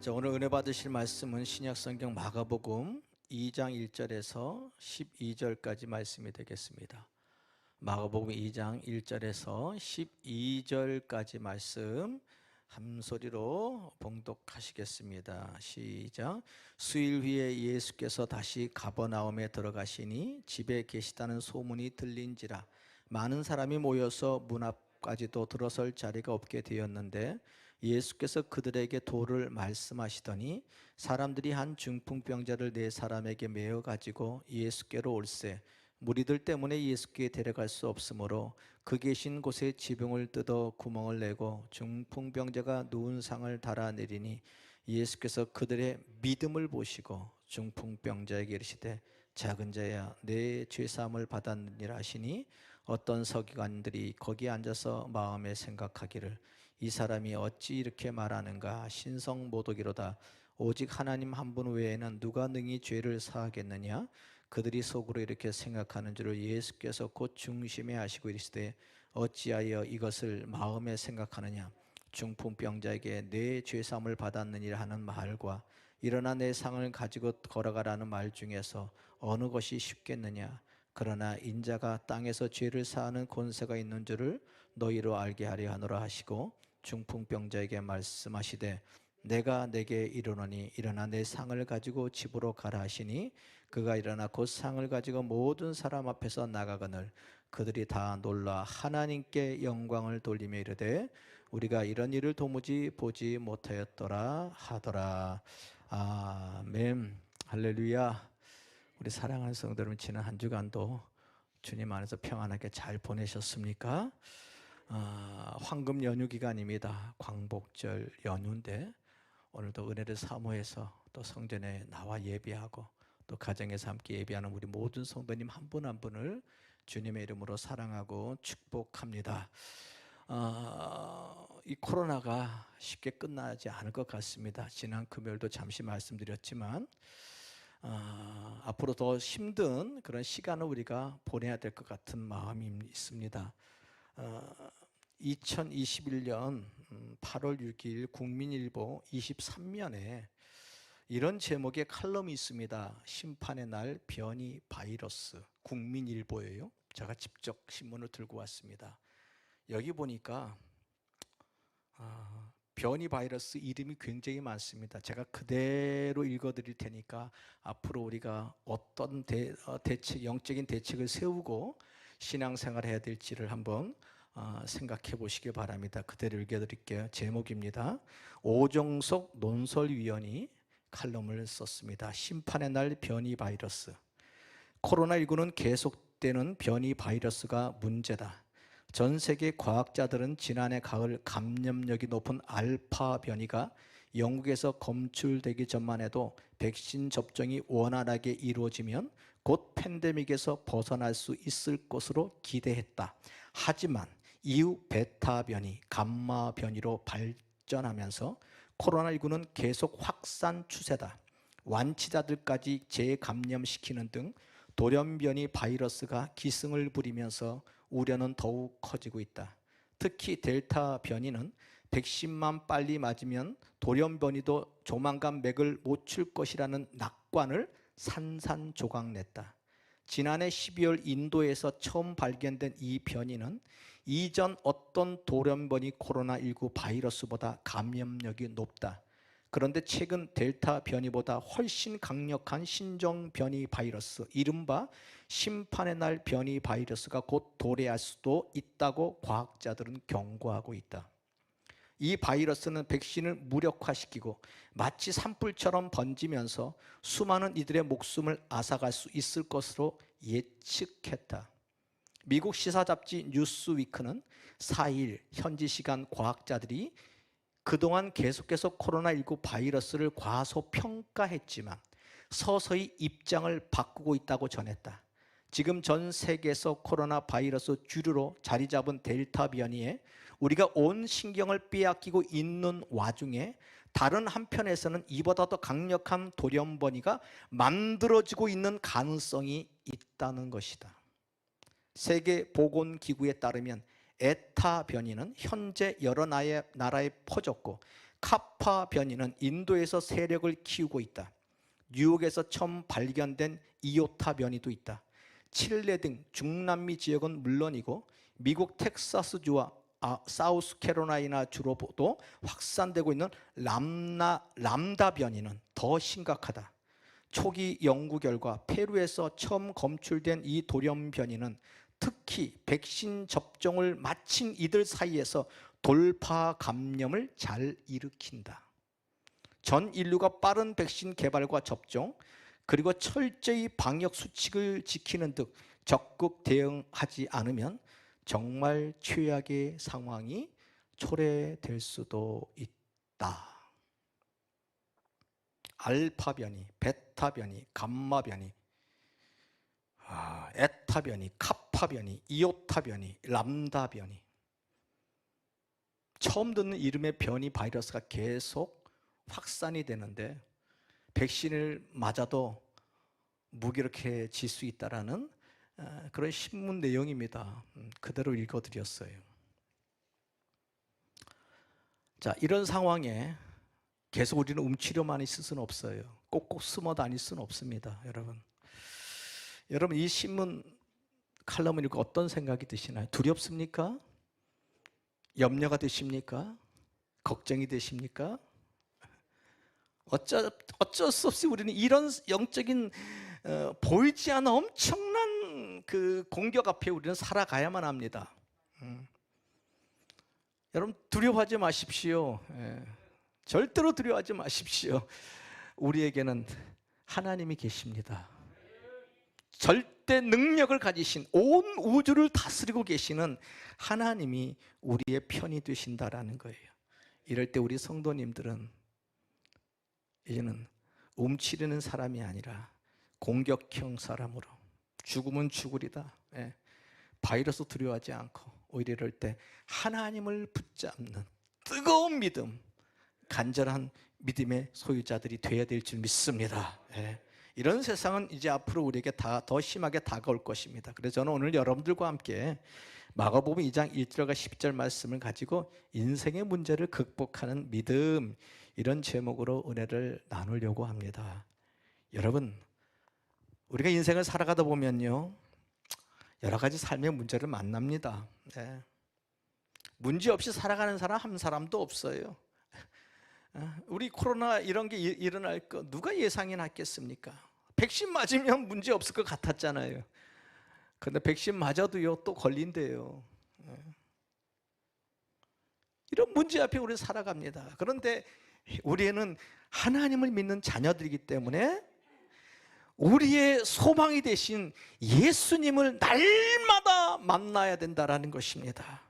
자, 오늘 은혜 받으실 말씀은 신약성경 마가복음 2장 1절에서 12절까지 말씀이 되겠습니다. 마가복음 2장 1절에서 12절까지 말씀 한 소리로 봉독하시겠습니다. 시작. 수일 후에 예수께서 다시 가버나움에 들어가시니 집에 계시다는 소문이 들린지라 많은 사람이 모여서 문 앞까지도 들어설 자리가 없게 되었는데 예수께서 그들에게 도를 말씀하시더니 사람들이 한 중풍병자를 네 사람에게 메어 가지고 예수께로 올세 무리들 때문에 예수께 데려갈 수 없으므로 그 계신 곳에 지붕을 뜯어 구멍을 내고 중풍병자가 누운 상을 달아내리니 예수께서 그들의 믿음을 보시고 중풍병자에게 이르시되 작은 자야 내 죄사함을 받았느니라 하시니 어떤 서기관들이 거기 앉아서 마음에 생각하기를 이 사람이 어찌 이렇게 말하는가 신성모독이로다 오직 하나님 한 분 외에는 누가 능히 죄를 사하겠느냐 그들이 속으로 이렇게 생각하는 줄을 예수께서 곧 중심에 하시고 이르시되 어찌하여 이것을 마음에 생각하느냐 중풍병자에게 내 죄사함을 받았느니라 하는 말과 일어나 내 상을 가지고 걸어가라는 말 중에서 어느 것이 쉽겠느냐 그러나 인자가 땅에서 죄를 사하는 권세가 있는 줄을 너희로 알게 하려 하노라 하시고 중풍병자에게 말씀하시되 내가 내게 이르노니 일어나 내 상을 가지고 집으로 가라 하시니 그가 일어나 곧 상을 가지고 모든 사람 앞에서 나가거늘 그들이 다 놀라 하나님께 영광을 돌리며 이르되 우리가 이런 일을 도무지 보지 못하였더라 하더라. 아멘. 할렐루야. 우리 사랑하는 성도 여러분, 지난 한 주간도 주님 안에서 평안하게 잘 보내셨습니까? 황금 연휴 기간입니다. 광복절 연휴인데 오늘도 은혜를 사모해서 또 성전에 나와 예배하고 또 가정에서 함께 예배하는 우리 모든 성도님 한 분 한 분을 주님의 이름으로 사랑하고 축복합니다. 이 코로나가 쉽게 끝나지 않을 것 같습니다. 지난 금요일도 잠시 말씀드렸지만 앞으로 더 힘든 그런 시간을 우리가 보내야 될 것 같은 마음이 있습니다. 2021년 8월 6일 국민일보 23면에 이런 제목의 칼럼이 있습니다. 심판의 날 변이 바이러스. 국민일보예요. 제가 직접 신문을 들고 왔습니다. 여기 보니까 변이 바이러스 이름이 굉장히 많습니다. 제가 그대로 읽어드릴 테니까 앞으로 우리가 어떤 영적인 대책을 세우고 신앙생활을 해야 될지를 한번 생각해 보시기 바랍니다. 그대로 읽어드릴게요. 제목입니다. 오정석 논설위원이 칼럼을 썼습니다. 심판의 날 변이 바이러스. 코로나19는 계속되는 변이 바이러스가 문제다. 전 세계 과학자들은 지난해 가을 감염력이 높은 알파 변이가 영국에서 검출되기 전만 해도 백신 접종이 원활하게 이루어지면 곧 팬데믹에서 벗어날 수 있을 것으로 기대했다. 하지만 이후 베타 변이, 감마 변이로 발전하면서 코로나19는 계속 확산 추세다. 완치자들까지 재감염시키는 등 돌연변이 바이러스가 기승을 부리면서 우려는 더욱 커지고 있다. 특히 델타 변이는 백신만 빨리 맞으면 돌연변이도 조만간 맥을 못 출 것이라는 낙관을 산산조각냈다. 지난해 12월 인도에서 처음 발견된 이 변이는 이전 어떤 돌연변이 코로나19 바이러스보다 감염력이 높다. 그런데 최근 델타 변이보다 훨씬 강력한 신종 변이 바이러스, 이른바 심판의 날 변이 바이러스가 곧 도래할 수도 있다고 과학자들은 경고하고 있다. 이 바이러스는 백신을 무력화시키고 마치 산불처럼 번지면서 수많은 이들의 목숨을 앗아갈 수 있을 것으로 예측했다. 미국 시사 잡지 뉴스위크는 4일 현지 시간 과학자들이 그동안 계속해서 코로나19 바이러스를 과소평가했지만 서서히 입장을 바꾸고 있다고 전했다. 지금 전 세계에서 코로나 바이러스 주류로 자리 잡은 델타 변이에 우리가 온 신경을 빼앗기고 있는 와중에 다른 한편에서는 이보다 더 강력한 돌연변이가 만들어지고 있는 가능성이 있다는 것이다. 세계보건기구에 따르면 에타 변이는 현재 여러 나라에 퍼졌고 카파 변이는 인도에서 세력을 키우고 있다. 뉴욕에서 처음 발견된 이오타 변이도 있다. 칠레 등 중남미 지역은 물론이고 미국 텍사스주와 사우스캐롤라이나 주로도 확산되고 있는 람다 변이는 더 심각하다. 초기 연구 결과 페루에서 처음 검출된 이 돌연 변이는 특히 백신 접종을 마친 이들 사이에서 돌파 감염을 잘 일으킨다. 전 인류가 빠른 백신 개발과 접종, 그리고 철저히 방역 수칙을 지키는 등 적극 대응하지 않으면 정말 최악의 상황이 초래될 수도 있다. 알파 변이, 베타 변이, 감마 변이, 에타 변이, 카파 변이, 이오타 변이, 람다 변이. 처음 듣는 이름의 변이 바이러스가 계속 확산이 되는데 백신을 맞아도 무기력해질 수 있다라는 그런 신문 내용입니다. 그대로 읽어드렸어요. 자, 이런 상황에 계속 우리는 움츠려만 있을 수는 없어요. 꼭꼭 숨어 다닐 수는 없습니다. 여러분 이 신문 칼럼을 읽고 어떤 생각이 드시나요? 두렵습니까? 염려가 되십니까? 걱정이 되십니까? 어쩔 수 없이 우리는 이런 영적인 보이지 않는 엄청난 그 공격 앞에 우리는 살아가야만 합니다. 여러분 두려워하지 마십시오. 절대로 두려워하지 마십시오. 우리에게는 하나님이 계십니다. 절대 능력을 가지신, 온 우주를 다스리고 계시는 하나님이 우리의 편이 되신다라는 거예요. 이럴 때 우리 성도님들은 이제는 움츠리는 사람이 아니라 공격형 사람으로, 죽으면 죽으리다, 바이러스 두려워하지 않고 오히려 이럴 때 하나님을 붙잡는 뜨거운 믿음, 간절한 믿음의 소유자들이 되어야 될 줄 믿습니다. 이런 세상은 이제 앞으로 우리에게 더 심하게 다가올 것입니다. 그래서 저는 오늘 여러분들과 함께 마가복음 2장 1절과 10절 말씀을 가지고 인생의 문제를 극복하는 믿음, 이런 제목으로 은혜를 나누려고 합니다. 여러분, 우리가 인생을 살아가다 보면요, 여러 가지 삶의 문제를 만납니다. 문제 없이 살아가는 사람 한 사람도 없어요. 우리 코로나 이런 게 일어날 거 누가 예상이나 했겠습니까? 백신 맞으면 문제 없을 것 같았잖아요. 그런데 백신 맞아도요 또 걸린대요. 이런 문제 앞에 우리 살아갑니다. 그런데 우리는 하나님을 믿는 자녀들이기 때문에 우리의 소망이 되신 예수님을 날마다 만나야 된다는 것입니다.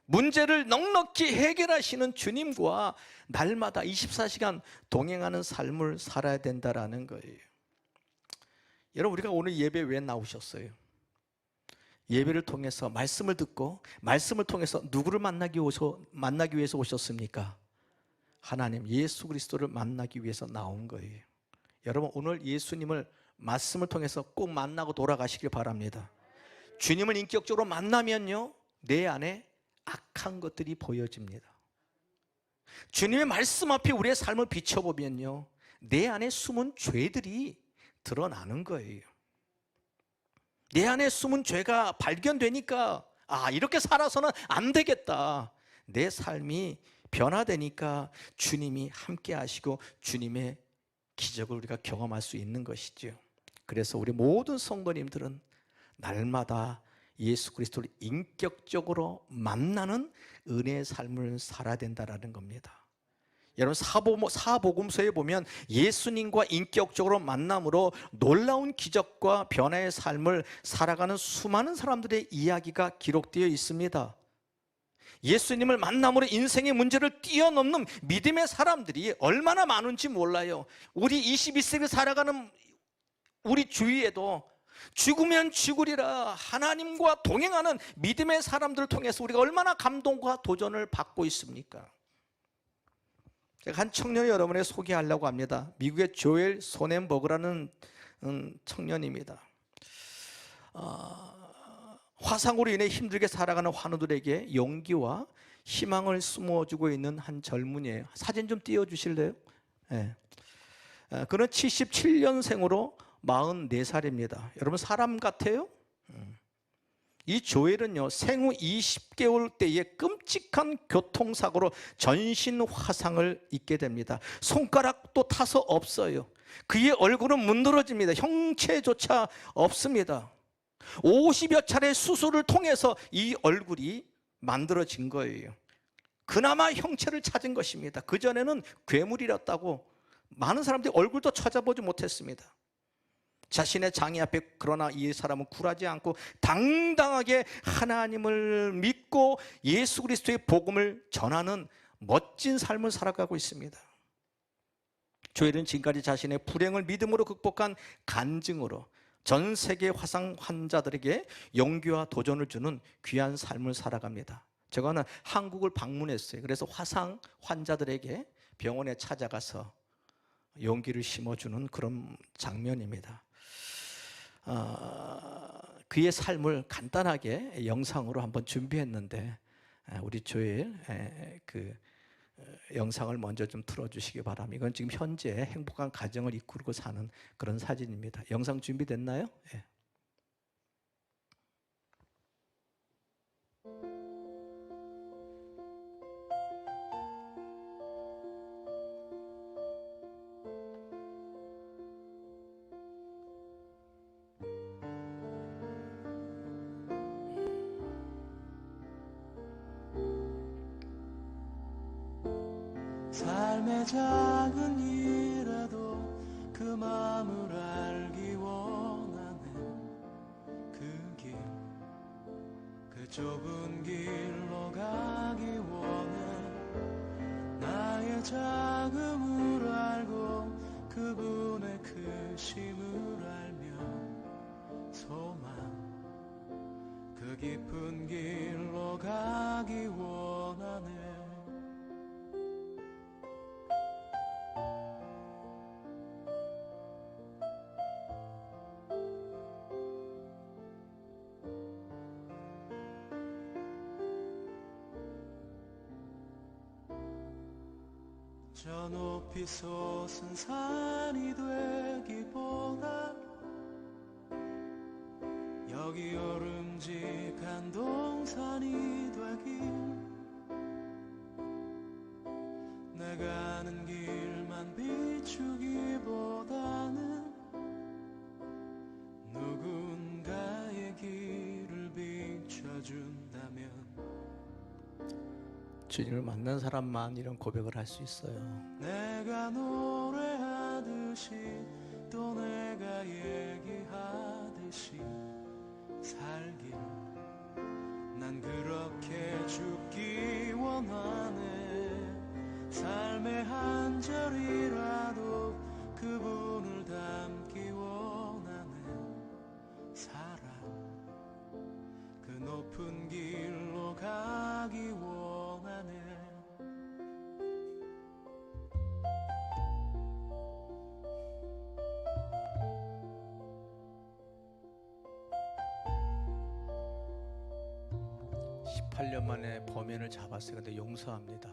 문제를 넉넉히 해결하시는 주님과 날마다 24시간 동행하는 삶을 살아야 된다는 거예요. 여러분, 우리가 오늘 예배 왜 나오셨어요? 예배를 통해서 말씀을 듣고 말씀을 통해서 누구를 만나기 위해서 오셨습니까? 하나님 예수 그리스도를 만나기 위해서 나온 거예요. 여러분, 오늘 예수님을 말씀을 통해서 꼭 만나고 돌아가시길 바랍니다. 주님을 인격적으로 만나면요 내 안에 악한 것들이 보여집니다. 주님의 말씀 앞에 우리의 삶을 비춰보면요 내 안에 숨은 죄들이 드러나는 거예요. 내 안에 숨은 죄가 발견되니까 이렇게 살아서는 안 되겠다. 내 삶이 변화되니까 주님이 함께 하시고 주님의 기적을 우리가 경험할 수 있는 것이죠. 그래서 우리 모든 성도님들은 날마다 예수 그리스도를 인격적으로 만나는 은혜의 삶을 살아야 된다는 겁니다. 여러분, 사복음서에 보면 예수님과 인격적으로 만남으로 놀라운 기적과 변화의 삶을 살아가는 수많은 사람들의 이야기가 기록되어 있습니다. 예수님을 만남으로 인생의 문제를 뛰어넘는 믿음의 사람들이 얼마나 많은지 몰라요. 우리 21세기 살아가는 우리 주위에도 죽으면 죽으리라 하나님과 동행하는 믿음의 사람들을 통해서 우리가 얼마나 감동과 도전을 받고 있습니까? 제가 한 청년을 여러분에게 소개하려고 합니다. 미국의 조엘 소넨버그라는 청년입니다. 화상으로 인해 힘들게 살아가는 환우들에게 용기와 희망을 숨어주고 있는 한 젊은이에요. 사진 좀 띄워주실래요? 네. 그는 77년생으로 44살입니다. 여러분 사람 같아요? 이 조엘은요, 생후 20개월 때에 끔찍한 교통사고로 전신 화상을 입게 됩니다. 손가락도 타서 없어요. 그의 얼굴은 문드러집니다. 형체조차 없습니다. 50여 차례 수술을 통해서 이 얼굴이 만들어진 거예요. 그나마 형체를 찾은 것입니다. 그전에는 괴물이었다고 많은 사람들이 얼굴도 찾아보지 못했습니다. 자신의 장애 앞에 그러나 이 사람은 굴하지 않고 당당하게 하나님을 믿고 예수 그리스도의 복음을 전하는 멋진 삶을 살아가고 있습니다. 조엘은 지금까지 자신의 불행을 믿음으로 극복한 간증으로 전 세계 화상 환자들에게 용기와 도전을 주는 귀한 삶을 살아갑니다. 저거는 한국을 방문했어요. 그래서 화상 환자들에게 병원에 찾아가서 용기를 심어주는 그런 장면입니다. 그의 삶을 간단하게 영상으로 한번 준비했는데 우리 조엘 그 영상을 먼저 좀 틀어주시기 바랍니다. 이건 지금 현재 행복한 가정을 이끌고 사는 그런 사진입니다. 영상 준비됐나요? 네. 삶의 작은 일에도 그 마음을 알기 원하네. 그 좁은 길로 가기 원해. 나의 작음을 알고 그분의 크심을 알며 소망 그 깊은 길로 가기 원하네. 저 높이 솟은 산이 되기보다 여기 오름직한 동산이 되길. 내가 아는 길만 비추기보다는 누군가의 길을 비춰준다면 주님을 만난 사람만 이런 고백을 할 수 있어요. 내가 노래하듯이 또 내가 얘기하듯이 살길 난 그렇게 죽기 원하네. 삶의 한 절이라도 그분을 담기 원하네. 사랑 그 높은 길로 가기 원하네. 18년 만에 범인을 잡았어요. 근데 용서합니다.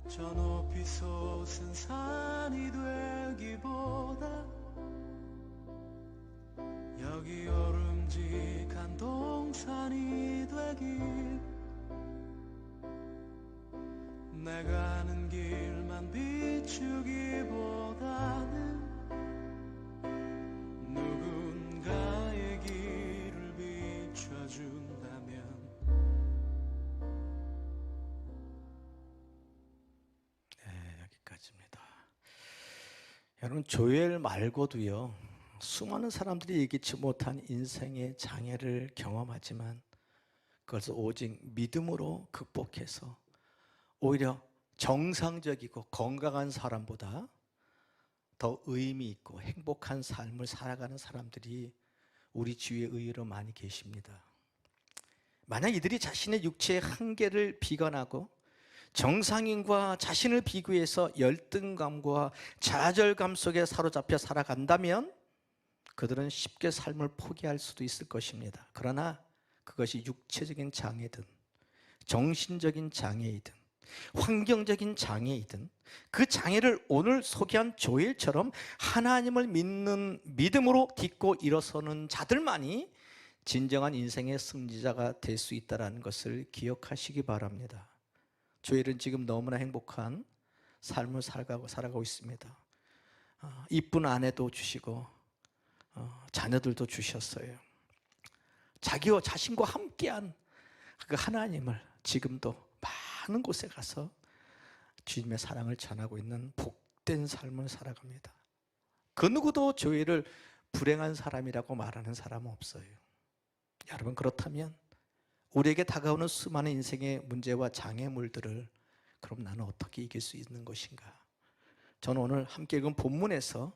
저 높이 솟은 산이 되기보다 여기 오름직한 동산이 되길. 내가 아는 길만 비추기보다는 누군가의 길을 비춰준다면. 네, 여기까지입니다. 여러분 조엘 말고도요 수많은 사람들이 예기치 못한 인생의 장애를 경험하지만 그것을 오직 믿음으로 극복해서 오히려 정상적이고 건강한 사람보다 더 의미 있고 행복한 삶을 살아가는 사람들이 우리 주위에 의외로 많이 계십니다. 만약 이들이 자신의 육체의 한계를 비관하고 정상인과 자신을 비교해서 열등감과 좌절감 속에 사로잡혀 살아간다면 그들은 쉽게 삶을 포기할 수도 있을 것입니다. 그러나 그것이 육체적인 장애든 정신적인 장애이든 환경적인 장애이든 그 장애를 오늘 소개한 조엘처럼 하나님을 믿는 믿음으로 딛고 일어서는 자들만이 진정한 인생의 승리자가 될 수 있다는 것을 기억하시기 바랍니다. 조엘은 지금 너무나 행복한 삶을 살아가고 있습니다. 이쁜 아내도 주시고 자녀들도 주셨어요. 자기와 자신과 함께한 그 하나님을 지금도 많은 곳에 가서 주님의 사랑을 전하고 있는 복된 삶을 살아갑니다. 그 누구도 조엘을 불행한 사람이라고 말하는 사람은 없어요. 여러분, 그렇다면 우리에게 다가오는 수많은 인생의 문제와 장애물들을 그럼 나는 어떻게 이길 수 있는 것인가? 저는 오늘 함께 읽은 본문에서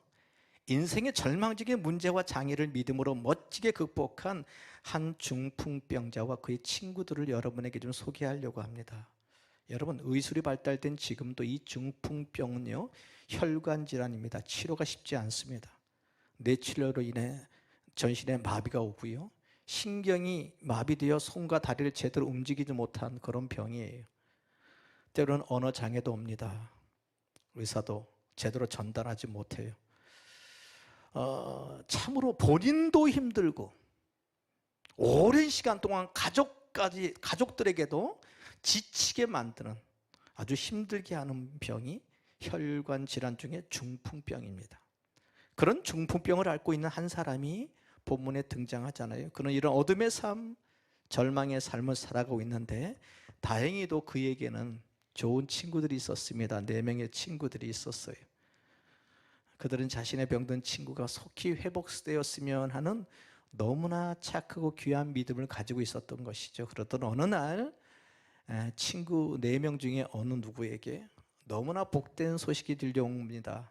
인생의 절망적인 문제와 장애를 믿음으로 멋지게 극복한 한 중풍병자와 그의 친구들을 여러분에게 좀 소개하려고 합니다. 여러분, 의술이 발달된 지금도 이 중풍병은요, 혈관 질환입니다. 치료가 쉽지 않습니다. 뇌출혈로 인해 전신에 마비가 오고요, 신경이 마비되어 손과 다리를 제대로 움직이지 못한 그런 병이에요. 때로는 언어 장애도 옵니다. 의사도 제대로 전달하지 못해요. 참으로 본인도 힘들고 오랜 시간 동안 가족들에게도 지치게 만드는 아주 힘들게 하는 병이 혈관 질환 중에 중풍병입니다. 그런 중풍병을 앓고 있는 한 사람이 본문에 등장하잖아요. 그는 이런 어둠의 삶, 절망의 삶을 살아가고 있는데 다행히도 그에게는 좋은 친구들이 있었습니다. 4명의 친구들이 있었어요. 그들은 자신의 병든 친구가 속히 회복되었으면 하는 너무나 착하고 귀한 믿음을 가지고 있었던 것이죠. 그러던 어느 날 친구 4명 중에 어느 누구에게 너무나 복된 소식이 들려옵니다.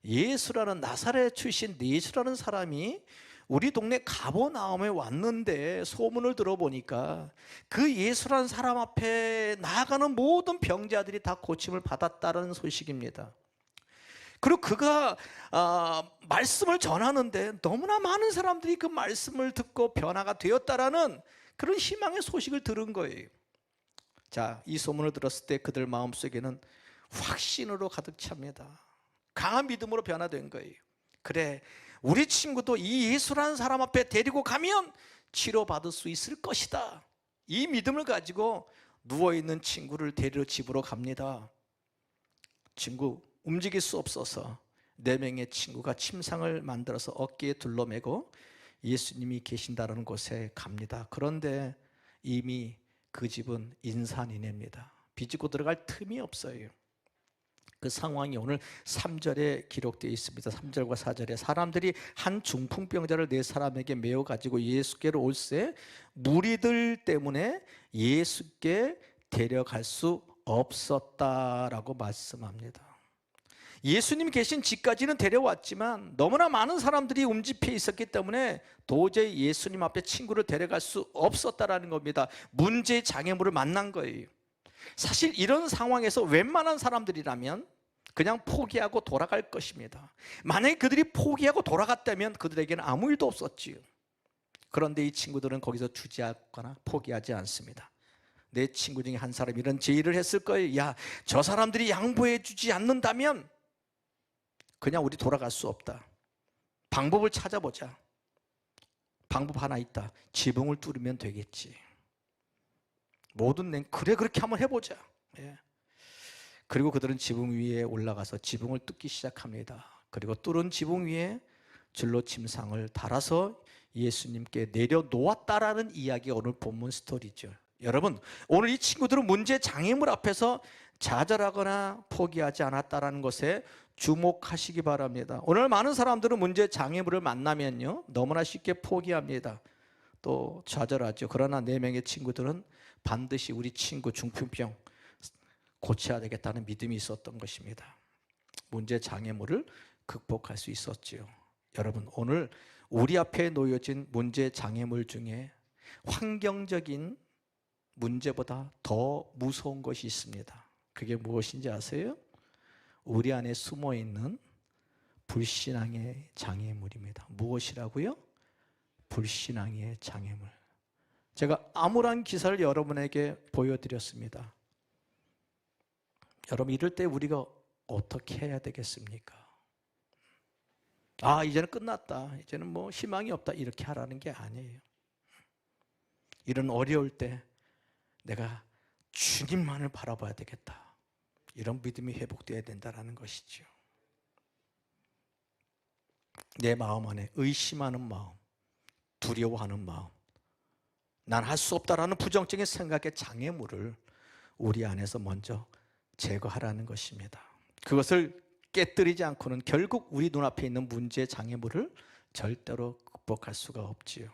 예수라는 나사렛 출신 예수라는 사람이 우리 동네 가버나움에 왔는데 소문을 들어보니까 그 예수라는 사람 앞에 나아가는 모든 병자들이 다 고침을 받았다는 소식입니다. 그리고 그가 말씀을 전하는데 너무나 많은 사람들이 그 말씀을 듣고 변화가 되었다라는 그런 희망의 소식을 들은 거예요. 자, 이 소문을 들었을 때 그들 마음속에는 확신으로 가득 찹니다. 강한 믿음으로 변화된 거예요. 그래, 우리 친구도 이 예수라는 사람 앞에 데리고 가면 치료받을 수 있을 것이다. 이 믿음을 가지고 누워있는 친구를 데리러 집으로 갑니다. 친구 움직일 수 없어서 4명의 친구가 침상을 만들어서 어깨에 둘러매고 예수님이 계신다는 곳에 갑니다. 그런데 이미 그 집은 인산인해입니다. 비집고 들어갈 틈이 없어요. 그 상황이 오늘 3절에 기록되어 있습니다. 3절과 4절에 사람들이 한 중풍병자를 4사람에게 메어 가지고 예수께로 올세 무리들 때문에 예수께 데려갈 수 없었다라고 말씀합니다. 예수님이 계신 집까지는 데려왔지만 너무나 많은 사람들이 움집해 있었기 때문에 도저히 예수님 앞에 친구를 데려갈 수 없었다라는 겁니다. 문제의 장애물을 만난 거예요. 사실 이런 상황에서 웬만한 사람들이라면 그냥 포기하고 돌아갈 것입니다. 만약에 그들이 포기하고 돌아갔다면 그들에게는 아무 일도 없었지요. 그런데 이 친구들은 거기서 주저하거나 포기하지 않습니다. 내 친구 중에 한 사람이 이런 제의를 했을 거예요. 야, 저 사람들이 양보해 주지 않는다면 그냥 우리 돌아갈 수 없다. 방법을 찾아보자. 방법 하나 있다. 지붕을 뚫으면 되겠지. 모든 냉 그래 그렇게 한번 해보자. 예. 그리고 그들은 지붕 위에 올라가서 지붕을 뚫기 시작합니다. 그리고 뚫은 지붕 위에 줄로 침상을 달아서 예수님께 내려놓았다라는 이야기가 오늘 본문 스토리죠. 여러분, 오늘 이 친구들은 문제 장애물 앞에서 좌절하거나 포기하지 않았다라는 것에 주목하시기 바랍니다. 오늘 많은 사람들은 문제 장애물을 만나면요 너무나 쉽게 포기합니다. 또 좌절하죠. 그러나 4명의 친구들은 반드시 우리 친구 중풍병 고쳐야 되겠다는 믿음이 있었던 것입니다. 문제 장애물을 극복할 수 있었지요. 여러분, 오늘 우리 앞에 놓여진 문제 장애물 중에 환경적인 문제보다 더 무서운 것이 있습니다. 그게 무엇인지 아세요? 우리 안에 숨어 있는 불신앙의 장애물입니다. 무엇이라고요? 불신앙의 장애물. 제가 암울한 기사를 여러분에게 보여드렸습니다. 여러분, 이럴 때 우리가 어떻게 해야 되겠습니까? 이제는 끝났다, 이제는 뭐 희망이 없다, 이렇게 하라는 게 아니에요. 이런 어려울 때 내가 주님만을 바라봐야 되겠다, 이런 믿음이 회복되어야 된다는 것이죠. 내 마음 안에 의심하는 마음, 두려워하는 마음, 난 할 수 없다라는 부정적인 생각의 장애물을 우리 안에서 먼저 제거하라는 것입니다. 그것을 깨뜨리지 않고는 결국 우리 눈앞에 있는 문제 장애물을 절대로 극복할 수가 없지요.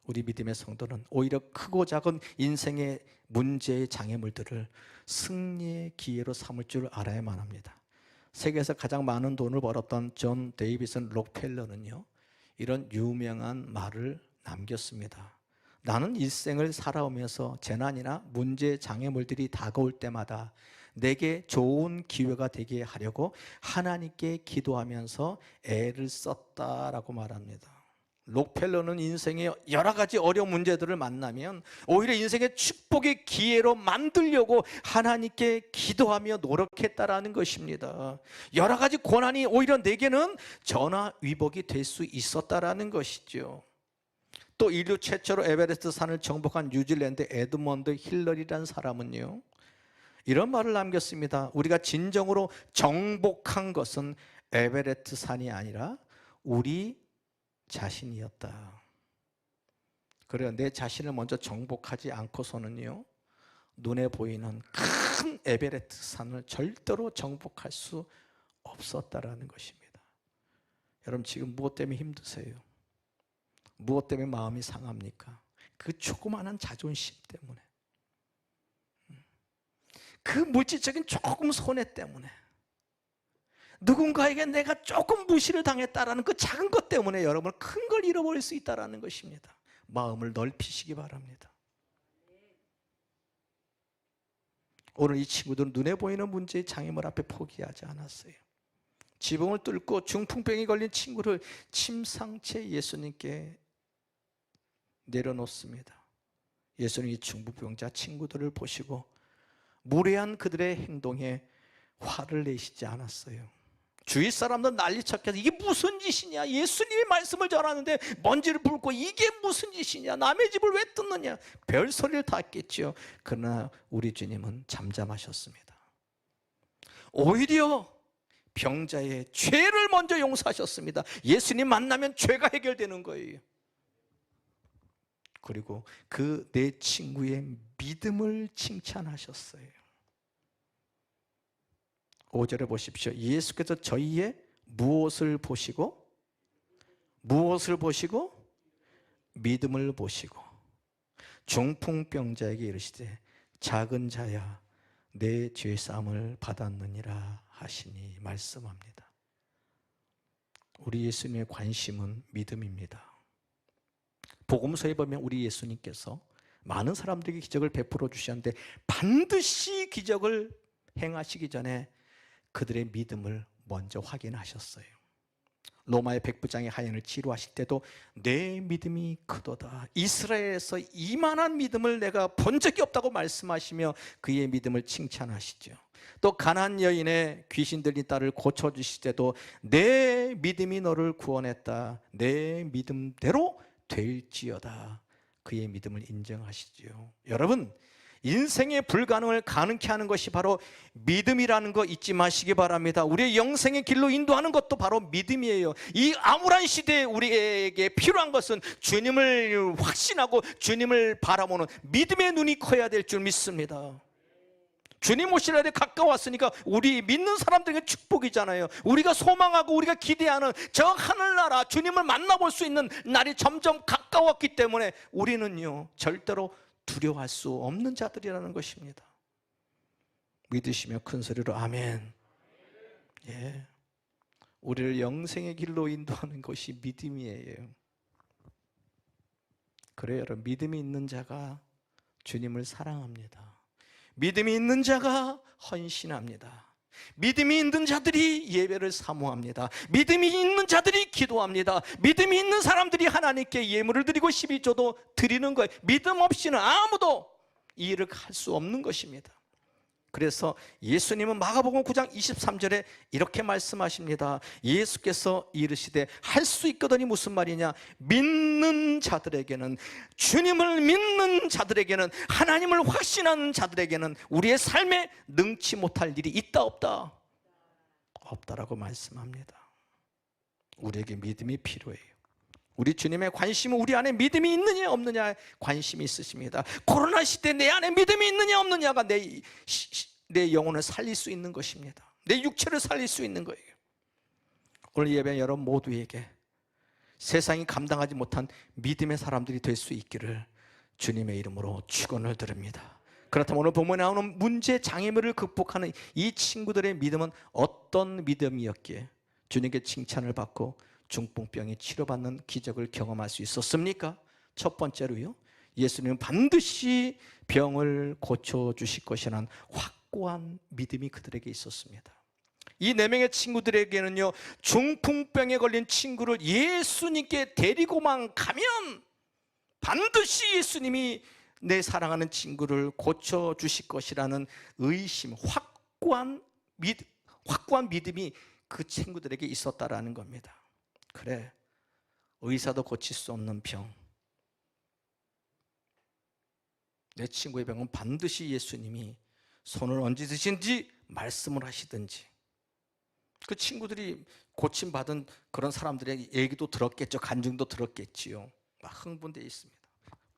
우리 믿음의 성도는 오히려 크고 작은 인생의 문제의 장애물들을 승리의 기회로 삼을 줄 알아야만 합니다. 세계에서 가장 많은 돈을 벌었던 존 데이비슨 록펠러는요, 이런 유명한 말을 남겼습니다. 나는 일생을 살아오면서 재난이나 문제 장애물들이 다가올 때마다 내게 좋은 기회가 되게 하려고 하나님께 기도하면서 애를 썼다라고 말합니다. 록펠러는 인생의 여러 가지 어려운 문제들을 만나면 오히려 인생의 축복의 기회로 만들려고 하나님께 기도하며 노력했다라는 것입니다. 여러 가지 고난이 오히려 내게는 전화위복이 될 수 있었다라는 것이죠. 또 인류 최초로 에베레스트 산을 정복한 뉴질랜드 에드먼드 힐러리라는 사람은요, 이런 말을 남겼습니다. 우리가 진정으로 정복한 것은 에베레스트 산이 아니라 우리 자신이었다. 그래요. 내 자신을 먼저 정복하지 않고서는요, 눈에 보이는 큰 에베레스트 산을 절대로 정복할 수 없었다라는 것입니다. 여러분, 지금 무엇 때문에 힘드세요? 무엇 때문에 마음이 상합니까? 그 조그마한 자존심 때문에, 그 물질적인 조금 손해 때문에, 누군가에게 내가 조금 무시를 당했다라는 그 작은 것 때문에 여러분 큰 걸 잃어버릴 수 있다는 것입니다. 마음을 넓히시기 바랍니다. 오늘 이 친구들은 눈에 보이는 문제의 장애물 앞에 포기하지 않았어요. 지붕을 뚫고 중풍병이 걸린 친구를 침상채 예수님께 내려놓습니다. 예수님이 중풍병자 친구들을 보시고 무례한 그들의 행동에 화를 내시지 않았어요. 주위 사람들 난리쳤겠어. 이게 무슨 짓이냐, 예수님의 말씀을 전하는데 먼지를 붉고 이게 무슨 짓이냐, 남의 집을 왜 뜯느냐, 별소리를 다 했겠죠. 그러나 우리 주님은 잠잠하셨습니다. 오히려 병자의 죄를 먼저 용서하셨습니다. 예수님 만나면 죄가 해결되는 거예요. 그리고 그 내 친구의 믿음을 칭찬하셨어요. 5절에 보십시오. 예수께서 저희의 무엇을 보시고 믿음을 보시고 중풍병자에게 이르시되 작은 자야 내 죄사함을 받았느니라 하시니 말씀합니다. 우리 예수님의 관심은 믿음입니다. 복음서에 보면 우리 예수님께서 많은 사람들에게 기적을 베풀어 주셨는데 반드시 기적을 행하시기 전에 그들의 믿음을 먼저 확인하셨어요. 로마의 백부장의 하인을 치료하실 때도 내 믿음이 크도다, 이스라엘에서 이만한 믿음을 내가 본 적이 없다고 말씀하시며 그의 믿음을 칭찬하시죠. 또 가나안 여인의 귀신 들린 딸을 고쳐주실 때도 내 믿음이 너를 구원했다, 내 믿음대로 될지어다, 그의 믿음을 인정하시죠. 여러분, 인생의 불가능을 가능케 하는 것이 바로 믿음이라는 거 잊지 마시기 바랍니다. 우리의 영생의 길로 인도하는 것도 바로 믿음이에요. 이 암울한 시대에 우리에게 필요한 것은 주님을 확신하고 주님을 바라보는 믿음의 눈이 커야 될 줄 믿습니다. 주님 오실 날에 가까웠으니까 우리 믿는 사람들에게 축복이잖아요. 우리가 소망하고 우리가 기대하는 저 하늘나라 주님을 만나볼 수 있는 날이 점점 가까웠기 때문에 우리는요 절대로 두려워할 수 없는 자들이라는 것입니다. 믿으시며 큰 소리로 아멘. 예, 우리를 영생의 길로 인도하는 것이 믿음이에요. 그래요, 여러분. 믿음이 있는 자가 주님을 사랑합니다. 믿음이 있는 자가 헌신합니다. 믿음이 있는 자들이 예배를 사모합니다. 믿음이 있는 자들이 기도합니다. 믿음이 있는 사람들이 하나님께 예물을 드리고 12조도 드리는 거예요. 믿음 없이는 아무도 이 일을 할 수 없는 것입니다. 그래서 예수님은 마가복음 9장 23절에 이렇게 말씀하십니다. 예수께서 이르시되 할 수 있거든이 무슨 말이냐? 믿는 자들에게는, 주님을 믿는 자들에게는, 하나님을 확신하는 자들에게는 우리의 삶에 능치 못할 일이 있다 없다? 없다라고 말씀합니다. 우리에게 믿음이 필요해요. 우리 주님의 관심은 우리 안에 믿음이 있느냐 없느냐에 관심이 있으십니다. 코로나 시대 내 안에 믿음이 있느냐 없느냐가 내 영혼을 살릴 수 있는 것입니다. 내 육체를 살릴 수 있는 거예요. 오늘 예배 여러분 모두에게 세상이 감당하지 못한 믿음의 사람들이 될 수 있기를 주님의 이름으로 축원을 드립니다. 그렇다면 오늘 본문에 나오는 문제, 장애물을 극복하는 이 친구들의 믿음은 어떤 믿음이었기에 주님께 칭찬을 받고 중풍병이 치료받는 기적을 경험할 수 있었습니까? 첫 번째로요, 예수님은 반드시 병을 고쳐주실 것이라는 확고한 믿음이 그들에게 있었습니다. 이 4명의 친구들에게는요, 중풍병에 걸린 친구를 예수님께 데리고만 가면 반드시 예수님이 내 사랑하는 친구를 고쳐주실 것이라는 의심, 확고한 믿음이 그 친구들에게 있었다라는 겁니다. 그래, 의사도 고칠 수 없는 병, 내 친구의 병은 반드시 예수님이 손을 얹으시든지 말씀을 하시든지. 그 친구들이 고침받은 그런 사람들의 얘기도 들었겠죠. 간증도 들었겠지요. 막 흥분되어 있습니다.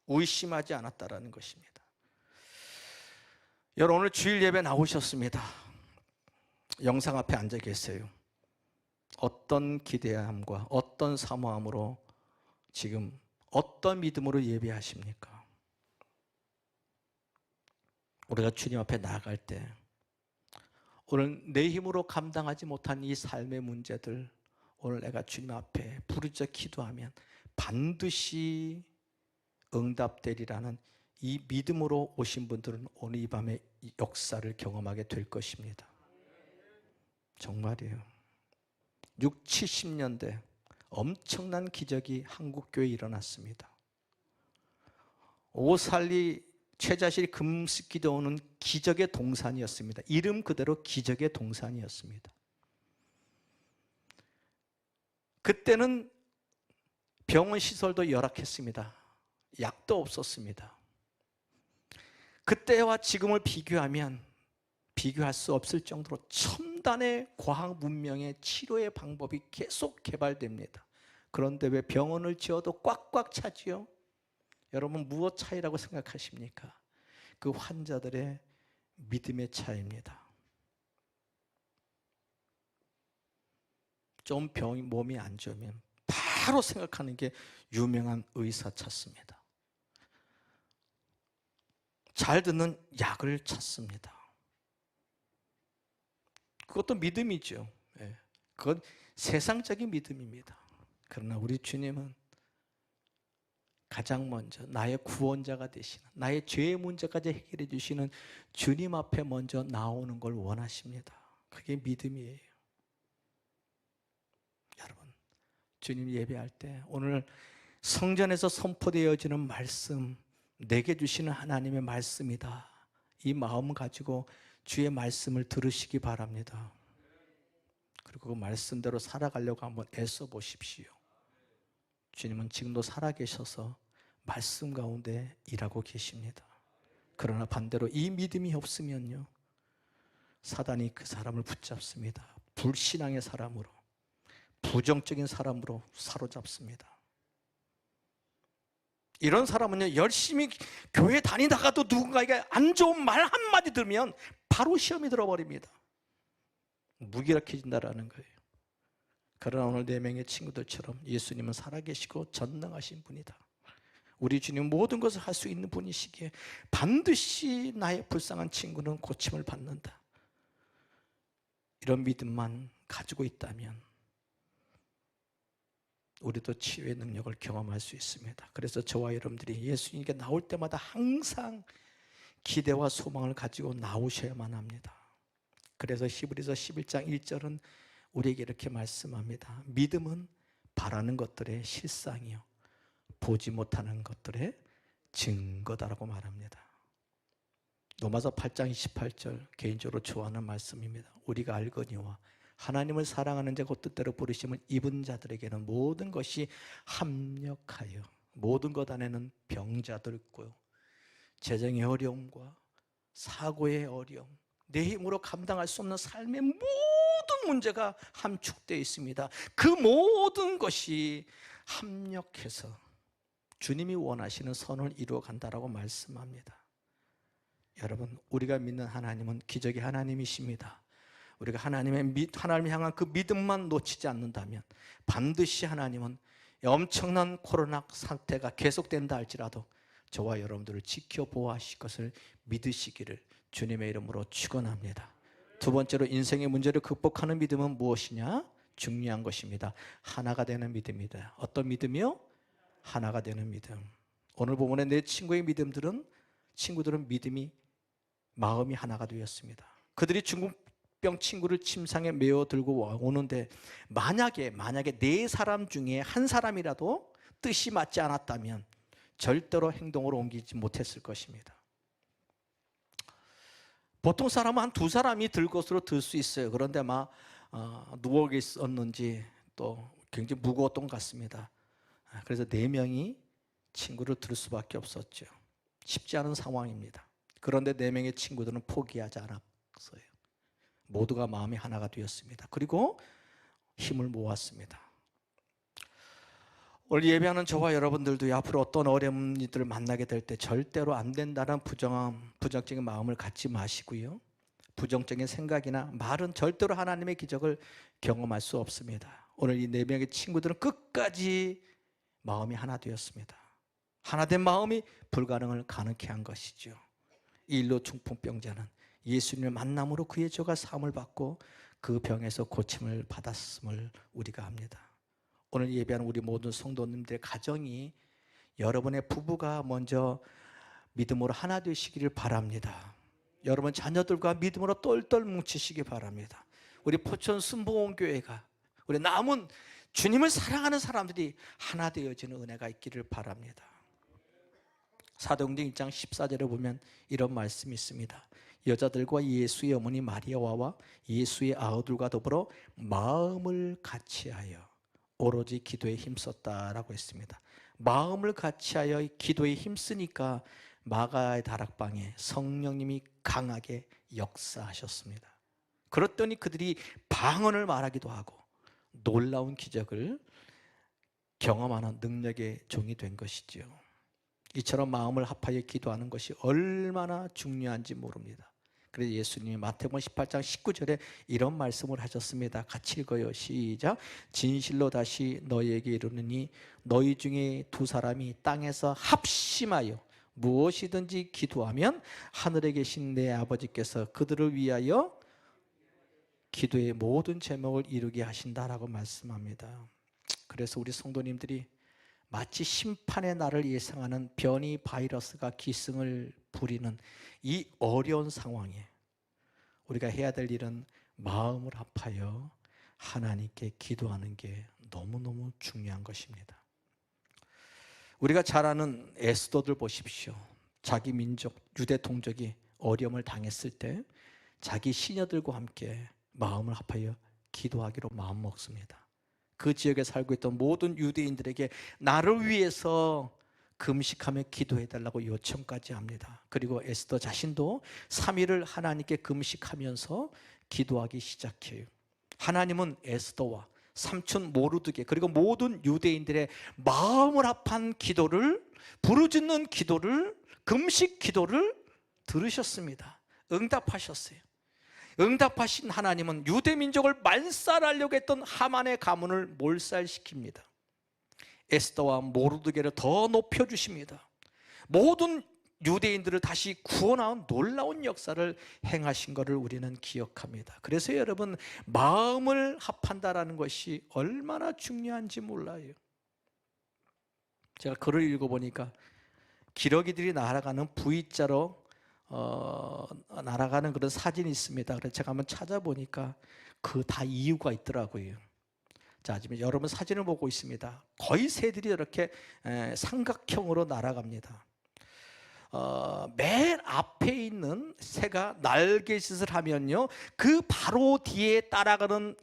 의심하지 않았다라는 것입니다. 여러분, 오늘 주일 예배 나오셨습니다. 영상 앞에 앉아 계세요. 어떤 기대함과 어떤 사모함으로, 지금 어떤 믿음으로 예배하십니까? 우리가 주님 앞에 나아갈 때 오늘 내 힘으로 감당하지 못한 이 삶의 문제들, 오늘 내가 주님 앞에 부르짖어 기도하면 반드시 응답되리라는 이 믿음으로 오신 분들은 오늘 이 밤에 이 역사를 경험하게 될 것입니다. 정말이에요. 6, 70년대 엄청난 기적이 한국교회에 일어났습니다. 오살리 최자실 금식 기도는 기적의 동산이었습니다. 이름 그대로 기적의 동산이었습니다. 그때는 병원 시설도 열악했습니다. 약도 없었습니다. 그때와 지금을 비교할 수 없을 정도로 첨단의 과학 문명의 치료의 방법이 계속 개발됩니다. 그런데 왜 병원을 지어도 꽉꽉 차지요? 여러분, 무엇 차이라고 생각하십니까? 그 환자들의 믿음의 차이입니다. 좀 몸이 안 좋으면 바로 생각하는 게 유명한 의사 찾습니다. 잘 듣는 약을 찾습니다. 그것도 믿음이죠. 그건 세상적인 믿음입니다. 그러나 우리 주님은 가장 먼저 나의 구원자가 되시는, 나의 죄의 문제까지 해결해 주시는 주님 앞에 먼저 나오는 걸 원하십니다. 그게 믿음이에요. 여러분, 주님 예배할 때 오늘 성전에서 선포되어지는 말씀, 내게 주시는 하나님의 말씀이다, 이 마음 가지고 주의 말씀을 들으시기 바랍니다. 그리고 그 말씀대로 살아가려고 한번 애써 보십시오. 주님은 지금도 살아계셔서 말씀 가운데 일하고 계십니다. 그러나 반대로 이 믿음이 없으면요, 사단이 그 사람을 붙잡습니다. 불신앙의 사람으로, 부정적인 사람으로 사로잡습니다. 이런 사람은요, 열심히 교회 다니다가도 누군가에게 안 좋은 말 한마디 들으면 바로 시험이 들어버립니다. 무기력해진다라는 거예요. 그러나 오늘 4명의 친구들처럼 예수님은 살아계시고 전능하신 분이다. 우리 주님 모든 것을 할 수 있는 분이시기에 반드시 나의 불쌍한 친구는 고침을 받는다, 이런 믿음만 가지고 있다면 우리도 치유의 능력을 경험할 수 있습니다. 그래서 저와 여러분들이 예수님께 나올 때마다 항상 기대와 소망을 가지고 나오셔야만 합니다. 그래서 히브리서 11장 1절은 우리에게 이렇게 말씀합니다. 믿음은 바라는 것들의 실상이요 보지 못하는 것들의 증거다라고 말합니다. 로마서 8장 28절 개인적으로 좋아하는 말씀입니다. 우리가 알거니와 하나님을 사랑하는 자가 뜻대로 부르심을 입은 자들에게는 모든 것이 합력하여, 모든 것 안에는 병자도 있고요, 재정의 어려움과 사고의 어려움, 내 힘으로 감당할 수 없는 삶의 모든 문제가 함축되어 있습니다. 그 모든 것이 합력해서 주님이 원하시는 선을 이루어 간다라고 말씀합니다. 여러분, 우리가 믿는 하나님은 기적의 하나님이십니다. 우리가 하나님을 향한 그 믿음만 놓치지 않는다면 반드시 하나님은 엄청난 코로나 상태가 계속된다 할지라도 저와 여러분들을 지켜보아하실 것을 믿으시기를 주님의 이름으로 축원합니다. 두 번째로 인생의 문제를 극복하는 믿음은 무엇이냐? 중요한 것입니다. 하나가 되는 믿음이다. 어떤 믿음이요? 하나가 되는 믿음. 오늘 본문에 내 친구들은 믿음이 마음이 하나가 되었습니다. 그들이 중풍병 친구를 침상에 메어 들고 오는데 만약에 네 사람 중에 한 사람이라도 뜻이 맞지 않았다면 절대로 행동으로 옮기지 못했을 것입니다. 보통 사람은 한 두 사람이 들 것으로 들 수 있어요. 그런데 누워 있었는지 또 굉장히 무거웠던 것 같습니다. 그래서 4명이 친구를 들 수밖에 없었죠. 쉽지 않은 상황입니다. 그런데 4명의 친구들은 포기하지 않았어요. 모두가 마음이 하나가 되었습니다. 그리고 힘을 모았습니다. 오늘 예배하는 저와 여러분들도 앞으로 어떤 어려움들을 만나게 될 때 절대로 안 된다는 부정적인 마음을 갖지 마시고요, 부정적인 생각이나 말은 절대로 하나님의 기적을 경험할 수 없습니다. 오늘 이 4명의 친구들은 끝까지 마음이 하나 되었습니다. 하나된 마음이 불가능을 가능케 한 것이죠. 이 일로 중풍병자는 예수님을 만남으로 그의 죄가 사함을 받고 그 병에서 고침을 받았음을 우리가 압니다. 오늘 예배하는 우리 모든 성도님들의 가정이, 여러분의 부부가 먼저 믿음으로 하나 되시기를 바랍니다. 여러분 자녀들과 믿음으로 똘똘 뭉치시기 바랍니다. 우리 포천 순복음교회가, 우리 남은 주님을 사랑하는 사람들이 하나 되어지는 은혜가 있기를 바랍니다. 사도행전 1장 14절에 보면 이런 말씀이 있습니다. 여자들과 예수의 어머니 마리아와 예수의 아우들과 더불어 마음을 같이하여 오로지 기도에 힘썼다라고 했습니다. 마음을 같이하여 기도에 힘쓰니까 마가의 다락방에 성령님이 강하게 역사하셨습니다. 그랬더니 그들이 방언을 말하기도 하고 놀라운 기적을 경험하는 능력의 종이 된 것이죠. 이처럼 마음을 합하여 기도하는 것이 얼마나 중요한지 모릅니다. 그래서 예수님이 마태복음 18장 19절에 이런 말씀을 하셨습니다. 같이 읽어요. 시작. 진실로 다시 너희에게 이르노니 너희 중에 2사람이 땅에서 합심하여 무엇이든지 기도하면 하늘에 계신 내 아버지께서 그들을 위하여 기도의 모든 제목을 이루게 하신다라고 말씀합니다. 그래서 우리 성도님들이 마치 심판의 날을 예상하는 변이 바이러스가 기승을 부리는 이 어려운 상황에 우리가 해야 될 일은 마음을 합하여 하나님께 기도하는 게 너무너무 중요한 것입니다. 우리가 잘 아는 에스더들 보십시오. 자기 민족 유대 동족이 어려움을 당했을 때 자기 시녀들과 함께 마음을 합하여 기도하기로 마음먹습니다. 그 지역에 살고 있던 모든 유대인들에게 나를 위해서 금식하며 기도해달라고 요청까지 합니다. 그리고 에스더 자신도 3일을 하나님께 금식하면서 기도하기 시작해요. 하나님은 에스더와 삼촌 모르드게 그리고 모든 유대인들의 마음을 합한 기도를, 부르짖는 기도를, 금식 기도를 들으셨습니다. 응답하셨어요. 응답하신 하나님은 유대 민족을 말살하려고 했던 하만의 가문을 몰살시킵니다. 에스더와 모르드게를 더 높여주십니다. 모든 유대인들을 다시 구원한 놀라운 역사를 행하신 것을 우리는 기억합니다. 그래서 여러분, 마음을 합한다라는 것이 얼마나 중요한지 몰라요. 제가 글을 읽어보니까 기러기들이 날아가는 V자로 날아가는 그런 사진이 있습니다. 그래서 제가 한번 찾아보니까 그 다 이유가 있더라고요. 자, 지금 여러분 사진을 보고 있습니다. 거의 새들이 이렇게 삼각형으로 날아갑니다. 맨 앞에 있는 새가 날개짓을 하면요, 그 바로 뒤에 따라가는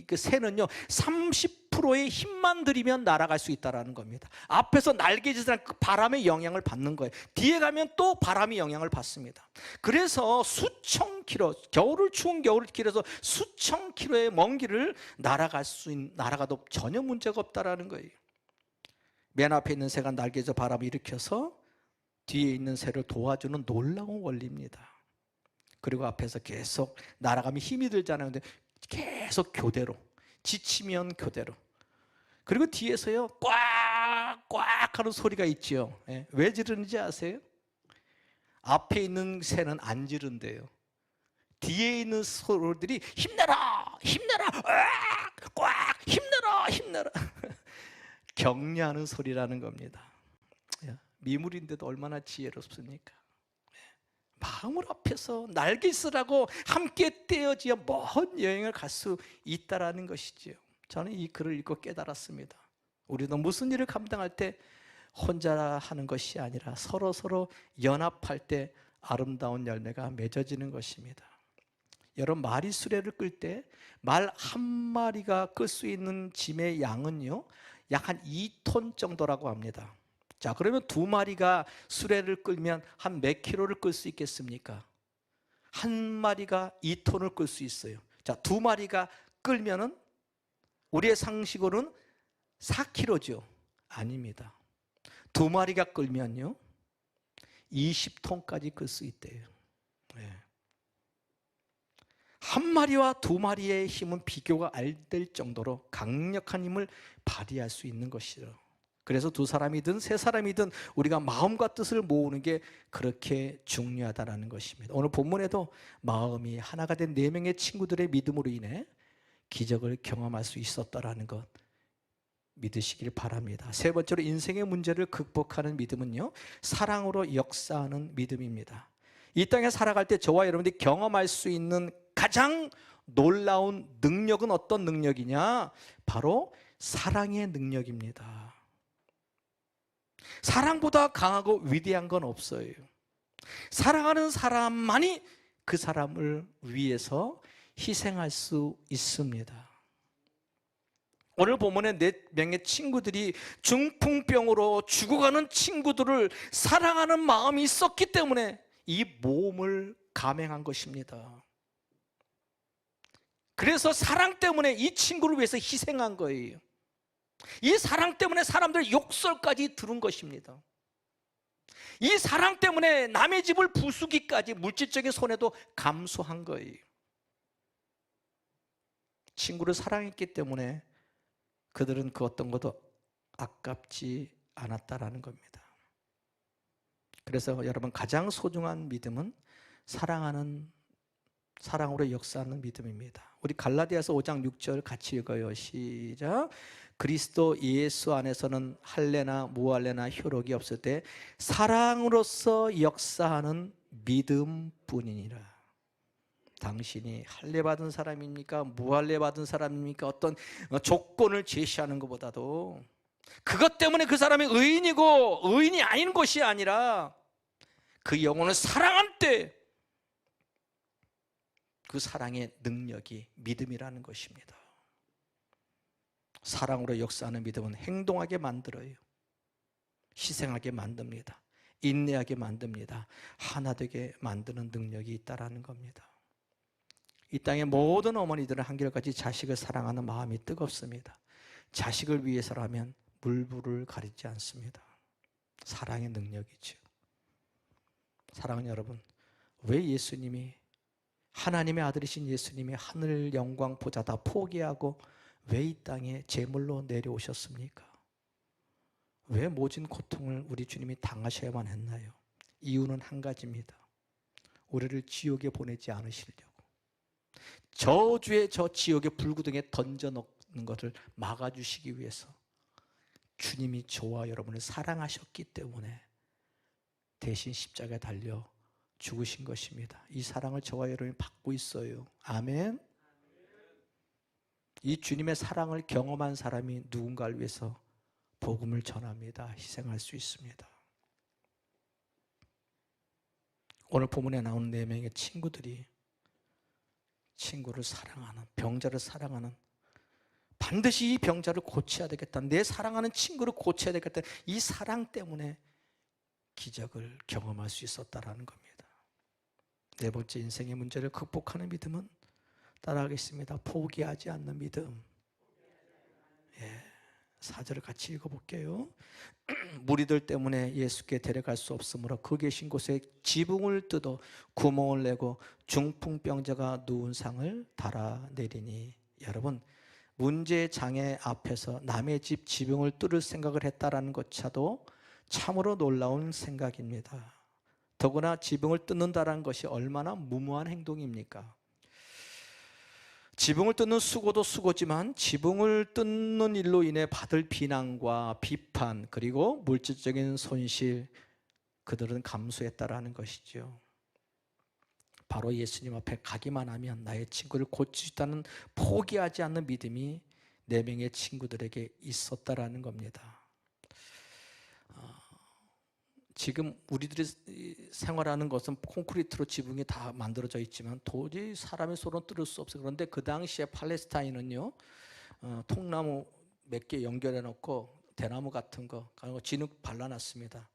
그 새는요 30%의 힘만 들이면 날아갈 수 있다는 겁니다. 앞에서 날개짓을 하면 그 바람의 영향을 받는 거예요. 뒤에 가면 또 바람의 영향을 받습니다. 그래서 수천 킬로, 추운 겨울을 길어서 수천 킬로의 먼 길을 날아가도 전혀 문제가 없다라는 거예요. 맨 앞에 있는 새가 날개에서 바람을 일으켜서 뒤에 있는 새를 도와주는 놀라운 원리입니다. 그리고 앞에서 계속 날아가면 힘이 들잖아요. 근데 계속 교대로, 지치면 교대로. 그리고 뒤에서요 꽉꽉 하는 소리가 있죠. 왜 지르는지 아세요? 앞에 있는 새는 안 지른대요. 뒤에 있는 소들이 힘내라 힘내라 꽉 힘내라 힘내라 격려하는 소리라는 겁니다. 미물인데도 얼마나 지혜롭습니까? 마음을 앞에서 날개짓하고 함께 떼어지어 먼 여행을 갈 수 있다라는 것이지요. 저는 이 글을 읽고 깨달았습니다. 우리도 무슨 일을 감당할 때 혼자 하는 것이 아니라 서로 연합할 때 아름다운 열매가 맺어지는 것입니다. 여러분, 말이 수레를 끌 때 말 한 마리가 끌 수 있는 짐의 양은요 약 한 2톤 정도라고 합니다. 자, 그러면 두 마리가 수레를 끌면 한 몇 킬로를 끌 수 있겠습니까? 한 마리가 2톤을 끌 수 있어요. 자, 두 마리가 끌면은 우리의 상식으로는 4킬로죠. 아닙니다. 두 마리가 끌면요 20톤까지 끌 수 있대요. 한 마리와 두 마리의 힘은 비교가 안 될 정도로 강력한 힘을 발휘할 수 있는 것이죠. 그래서 두 사람이든 세 사람이든 우리가 마음과 뜻을 모으는 게 그렇게 중요하다는 것입니다. 오늘 본문에도 마음이 하나가 된 4명의 친구들의 믿음으로 인해 기적을 경험할 수 있었다는 것 믿으시길 바랍니다. 세 번째로 인생의 문제를 극복하는 믿음은요 사랑으로 역사하는 믿음입니다. 이 땅에 살아갈 때 저와 여러분들이 경험할 수 있는 가장 놀라운 능력은 어떤 능력이냐? 바로 사랑의 능력입니다. 사랑보다 강하고 위대한 건 없어요. 사랑하는 사람만이 그 사람을 위해서 희생할 수 있습니다. 오늘 본문에 4명의 친구들이 중풍병으로 죽어가는 친구들을 사랑하는 마음이 있었기 때문에 이 모험을 감행한 것입니다. 그래서 사랑 때문에 이 친구를 위해서 희생한 거예요. 이 사랑 때문에 사람들 욕설까지 들은 것입니다. 이 사랑 때문에 남의 집을 부수기까지 물질적인 손해도 감수한 거예요. 친구를 사랑했기 때문에 그들은 그 어떤 것도 아깝지 않았다라는 겁니다. 그래서 여러분, 가장 소중한 믿음은 사랑으로 역사하는 믿음입니다. 우리 갈라디아서 5장 6절 같이 읽어요. 시작. 그리스도 예수 안에서는 할례나 무할례나 효력이 없을 때 사랑으로서 역사하는 믿음뿐이니라. 당신이 할례 받은 사람입니까? 무할례 받은 사람입니까? 어떤 조건을 제시하는 것보다도 그것 때문에 그 사람이 의인이고 의인이 아닌 것이 아니라 그 영혼을 사랑할 때 그 사랑의 능력이 믿음이라는 것입니다. 사랑으로 역사하는 믿음은 행동하게 만들어요. 희생하게 만듭니다. 인내하게 만듭니다. 하나 되게 만드는 능력이 있다는 겁니다. 이 땅의 모든 어머니들은 한결같이 자식을 사랑하는 마음이 뜨겁습니다. 자식을 위해서라면 물불을 가리지 않습니다. 사랑의 능력이죠. 사랑하는 여러분, 왜 예수님이, 하나님의 아들이신 예수님이 하늘 영광 보좌 다 포기하고 왜 이 땅에 제물로 내려오셨습니까? 왜 모진 고통을 우리 주님이 당하셔야만 했나요? 이유는 한 가지입니다. 우리를 지옥에 보내지 않으시려고, 저주의 저 지옥의 불구덩이에 던져놓는 것을 막아주시기 위해서 주님이 저와 여러분을 사랑하셨기 때문에 대신 십자가에 달려 죽으신 것입니다. 이 사랑을 저와 여러분이 받고 있어요. 아멘. 이 주님의 사랑을 경험한 사람이 누군가를 위해서 복음을 전합니다. 희생할 수 있습니다. 오늘 본문에 나오는 4명의 친구들이 친구를 사랑하는, 병자를 사랑하는, 반드시 이 병자를 고쳐야 되겠다, 내 사랑하는 친구를 고쳐야 되겠다, 이 사랑 때문에 기적을 경험할 수 있었다라는 겁니다. 4번째 인생의 문제를 극복하는 믿음은 따라하겠습니다. 포기하지 않는 믿음. 4절을 같이 읽어볼게요. 무리들 때문에 예수께 데려갈 수 없으므로 그 계신 곳에 지붕을 뜯어 구멍을 내고 중풍병자가 누운 상을 달아내리니. 여러분, 문제의 장애 앞에서 남의 집 지붕을 뚫을 생각을 했다라는 것차도 참으로 놀라운 생각입니다. 더구나 지붕을 뜯는다는 것이 얼마나 무모한 행동입니까? 지붕을 뜯는 수고도 수고지만 지붕을 뜯는 일로 인해 받을 비난과 비판, 그리고 물질적인 손실, 그들은 감수했다라는 것이죠. 바로 예수님 앞에 가기만 하면 나의 친구를 고칠 수 있다는 포기하지 않는 믿음이 4명의 친구들에게 있었다라는 겁니다. 지금 우리들이 생활하는 것은 콘크리트로 지붕이 다 만들어져 있지만 도저히 사람의 손으로 뚫을 수 없어요. 그런데 그 당시에 팔레스타인은요, 통나무 몇 개 연결해 놓고 대나무 같은 거 진흙 발라놨습니다.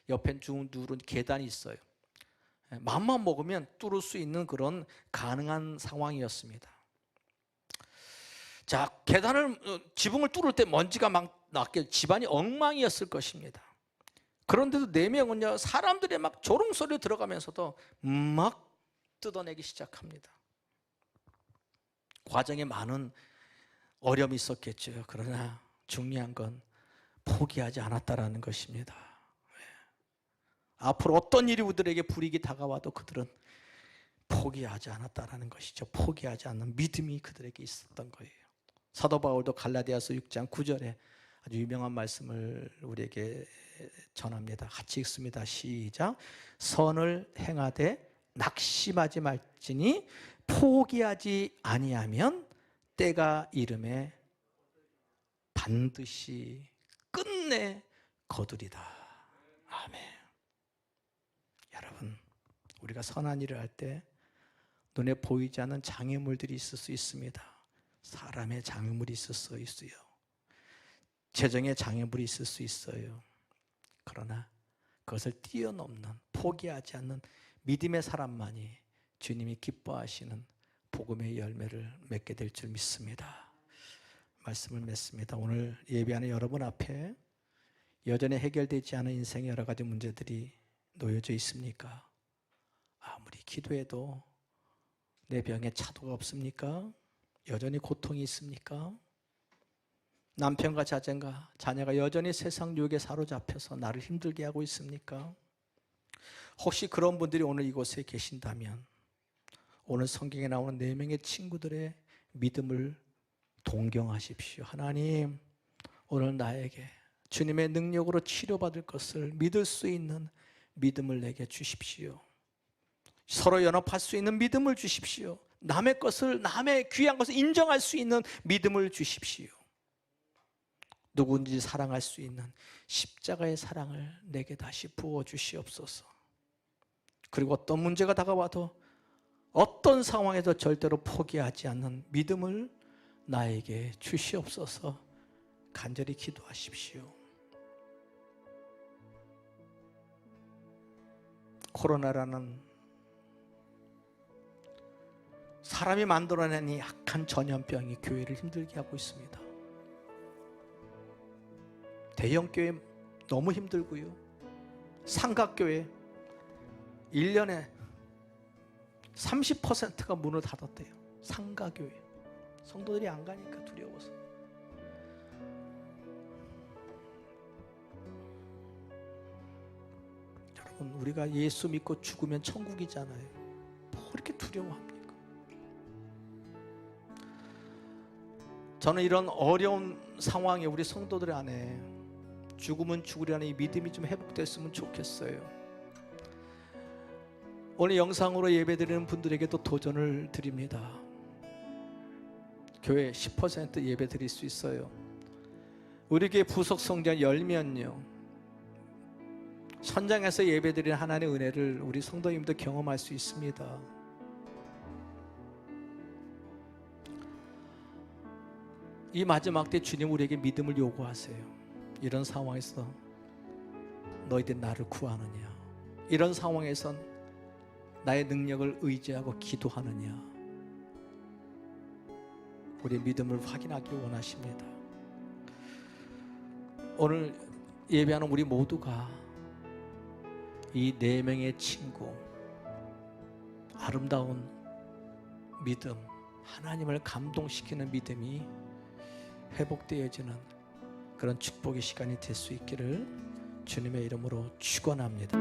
옆에 누른 계단이 있어요. 맘만 먹으면 뚫을 수 있는 그런 가능한 상황이었습니다. 자, 지붕을 뚫을 때 먼지가 막 났게 집안이 엉망이었을 것입니다. 그런데도 4명은요, 사람들의 막 조롱소리 들어가면서도 막 뜯어내기 시작합니다. 과정에 많은 어려움이 있었겠죠. 그러나 중요한 건 포기하지 않았다라는 것입니다. 앞으로 어떤 일이 우리들에게 불이익이 다가와도 그들은 포기하지 않았다라는 것이죠. 포기하지 않는 믿음이 그들에게 있었던 거예요. 사도 바울도 갈라디아서 6장 9절에 아주 유명한 말씀을 우리에게 전합니다. 같이 읽습니다. 시작. 선을 행하되 낙심하지 말지니 포기하지 아니하면 때가 이름에 반드시 끝내 거두리다. 아멘. 여러분, 우리가 선한 일을 할 때 눈에 보이지 않는 장애물들이 있을 수 있습니다. 사람의 장애물이 있을 수 있어요. 재정의 장애물이 있을 수 있어요. 그러나 그것을 뛰어넘는, 포기하지 않는 믿음의 사람만이 주님이 기뻐하시는 복음의 열매를 맺게 될 줄 믿습니다. 말씀을 맺습니다. 오늘 예배하는 여러분 앞에 여전히 해결되지 않은 인생의 여러 가지 문제들이 놓여져 있습니까? 아무리 기도해도 내 병에 차도가 없습니까? 여전히 고통이 있습니까? 남편과 자녀가 여전히 세상 유혹에 사로잡혀서 나를 힘들게 하고 있습니까? 혹시 그런 분들이 오늘 이곳에 계신다면 오늘 성경에 나오는 4명의 친구들의 믿음을 동경하십시오. 하나님, 오늘 나에게 주님의 능력으로 치료받을 것을 믿을 수 있는 믿음을 내게 주십시오. 서로 연합할 수 있는 믿음을 주십시오. 남의 귀한 것을 인정할 수 있는 믿음을 주십시오. 누구든지 사랑할 수 있는 십자가의 사랑을 내게 다시 부어주시옵소서. 그리고 어떤 문제가 다가와도 어떤 상황에도 절대로 포기하지 않는 믿음을 나에게 주시옵소서. 간절히 기도하십시오. 코로나라는 사람이 만들어낸 이 악한 전염병이 교회를 힘들게 하고 있습니다. 대형교회 너무 힘들고요. 삼각교회 1년에 30%가 문을 닫았대요. 상가교회. 성도들이 안 가니까 두려워서. 여러분, 우리가 예수 믿고 죽으면 천국이잖아요. 뭐 그렇게 두려워합니까? 저는 이런 어려운 상황에 우리 성도들 안에 죽으면 죽으려는 이 믿음이 좀 회복됐으면 좋겠어요. 오늘 영상으로 예배드리는 분들에게도 도전을 드립니다. 교회 10% 예배 드릴 수 있어요. 우리 교회 부속 성전 열면요, 현장에서 예배드리는 하나님의 은혜를 우리 성도님도 경험할 수 있습니다. 이 마지막 때 주님 우리에게 믿음을 요구하세요. 이런 상황에서 너희들 나를 구하느냐? 이런 상황에선 나의 능력을 의지하고 기도하느냐? 우리의 믿음을 확인하길 원하십니다. 오늘 예배하는 우리 모두가 이 4명의 친구, 아름다운 믿음, 하나님을 감동시키는 믿음이 회복되어지는 그런 축복의 시간이 될 수 있기를 주님의 이름으로 축원합니다.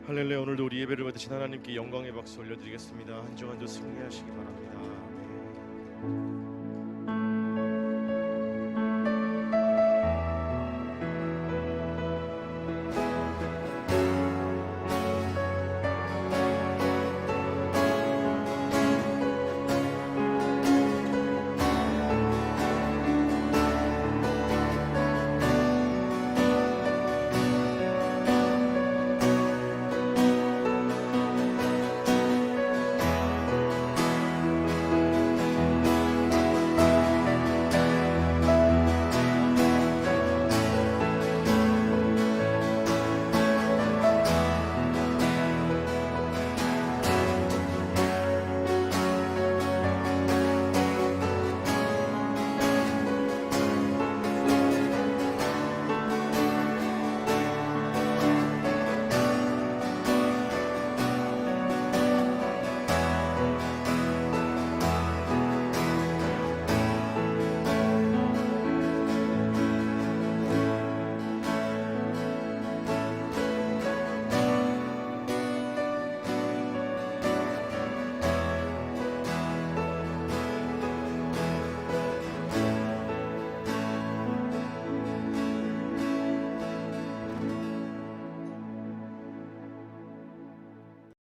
할렐루야. 오늘도 우리 예배를 받으신 하나님께 영광의 박수 올려드리겠습니다. 한 주 한 주 승리하시기 바랍니다.